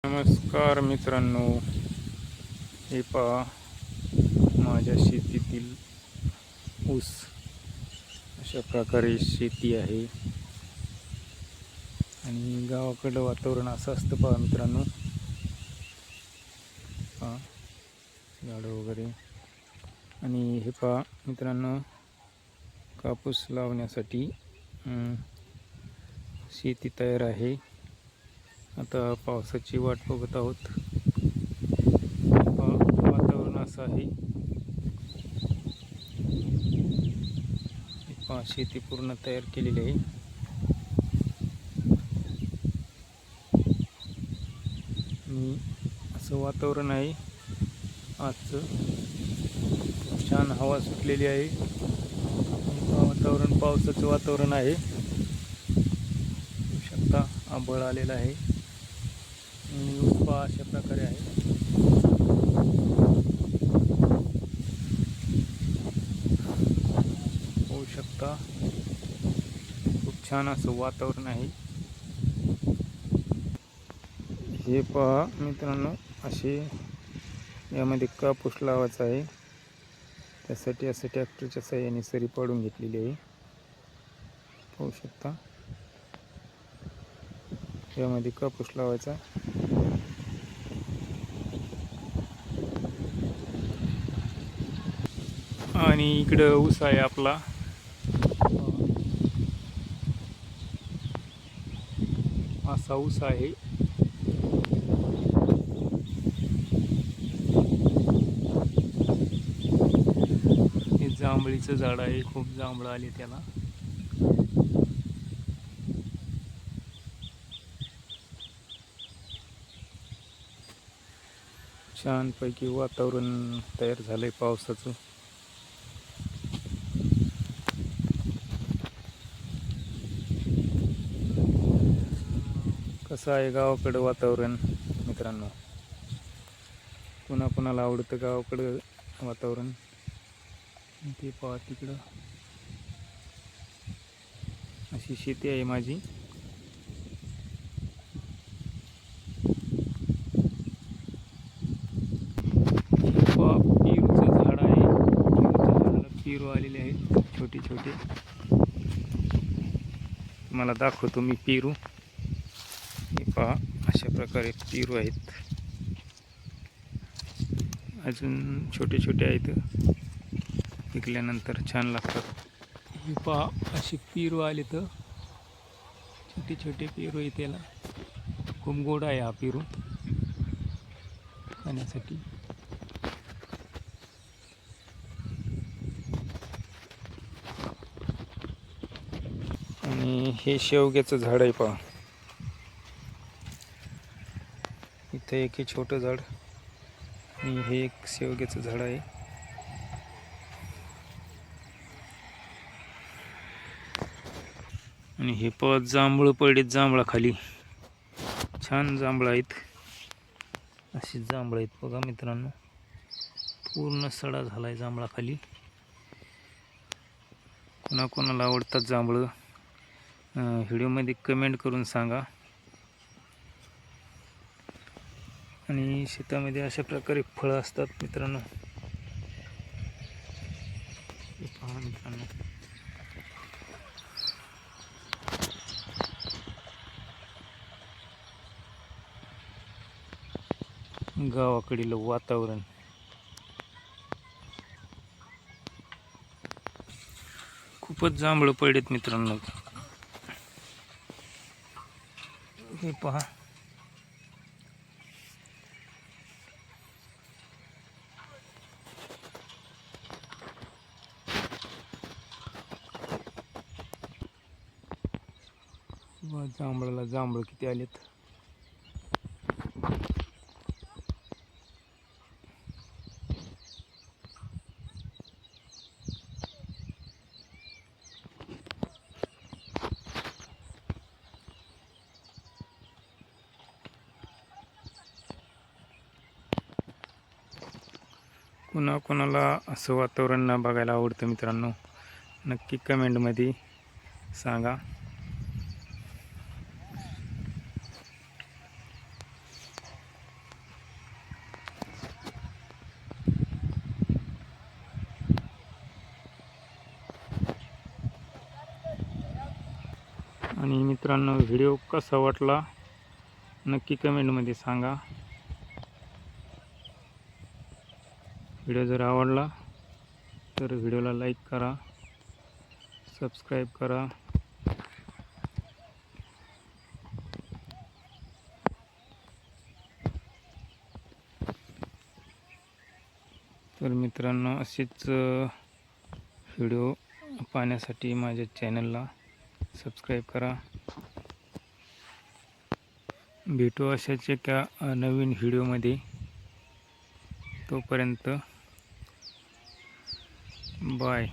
नमस्कार मित्रांनो, हे पहा माझ्या शेतीतील ऊस. अशा प्रकारे शेती आहे आणि गावाकडं वातावरण असं असतं पहा मित्रांनो. पहा झाडं वगैरे. आणि हे पहा मित्रांनो, कापूस लावण्यासाठी शेती तयार आहे. आता पावसाची वाट बघत आहोत. वातावरण असं आहे. शेती पूर्ण तयार केलेली आहे. आणि असं वातावरण आहे आजचं. छान हवा सुटलेली आहे. वातावरण पावसाचं वातावरण आहे. बघू शकता आभाळ आलेला आहे. पहा अशा प्रकारे आहे. होऊ शकता खूप छान असं वातावरण आहे. हे पहा मित्रांनो, असे यामध्ये कापूस लावायचा आहे. त्यासाठी असं ट्रॅक्टरच्या साहाय्याने सरी पाडून घेतलेली आहे. पाहू शकता यामध्ये कापूस लावायचा. आणि इकडं ऊस आहे आपला. असा ऊस आहे. हे जांभळीचं झाड आहे. खूप जांभळं आले त्याला. छानपैकी वातावरण तयार झालंय पावसाचं. कसं आहे गावाकडं वातावरण मित्रांनो? कुणाकुणाला आवडतं गावाकडं वातावरण? ते पहा तिकडं अशी शेती आहे माझी. पेरूचं झाड आहे. पेरूच्या झाडाला पेरू आलेले आहेत छोटे छोटे. तुम्हाला दाखवतो मी पेरू. हे पहा अशा प्रकारे पेरू आहेत. अजून छोटे छोटे आहेत. पिकल्यानंतर छान लागतात. हे पहा असे पेरू आले तर छोटे छोटे पेरू आहे. त्याला खूप गोड आहे हा पेरू खाण्यासाठी. आणि हे शेवग्याचं झाड आहे पहा. इथं एक छोटं झाड आणि हे एक शेवग्याचं झाड आहे. आणि हे पहा जांभळं पडलेत जांभळाखाली. छान जांभळं आहेत. अशी जांभळं आहेत बघा मित्रांनो. पूर्ण सडा झालाय जांभळाखाली. कोणाकोणाला आवडतात जांभळं व्हिडिओमध्ये कमेंट करून सांगा. आणि शेतामध्ये अशा प्रकारे फळं असतात मित्रांनो. पहा मित्रांनो, गावाकडील वातावरण. खूपच जांभळं पडलेत मित्रांनो. हे पहा जांभळाला जांभळं किती आलेत. कोणाकोणाला असं वातावरण बघायला आवडतं मित्रांनो? नक्की कमेंटमध्ये सांगा. मित्रांनो, व्हिडिओ कसा वाटला नक्की कमेंटमध्ये सांगा. व्हिडिओ जर आवडला तर व्हिडिओला लाईक करा, सबस्क्राईब करा. तर मित्रांनो, असेच व्हिडिओ पाहण्यासाठी माझ्या चॅनलला सबस्क्राईब करा. भेटू अशाच एका नवीन व्हिडिओमध्ये. तोपर्यंत बाय.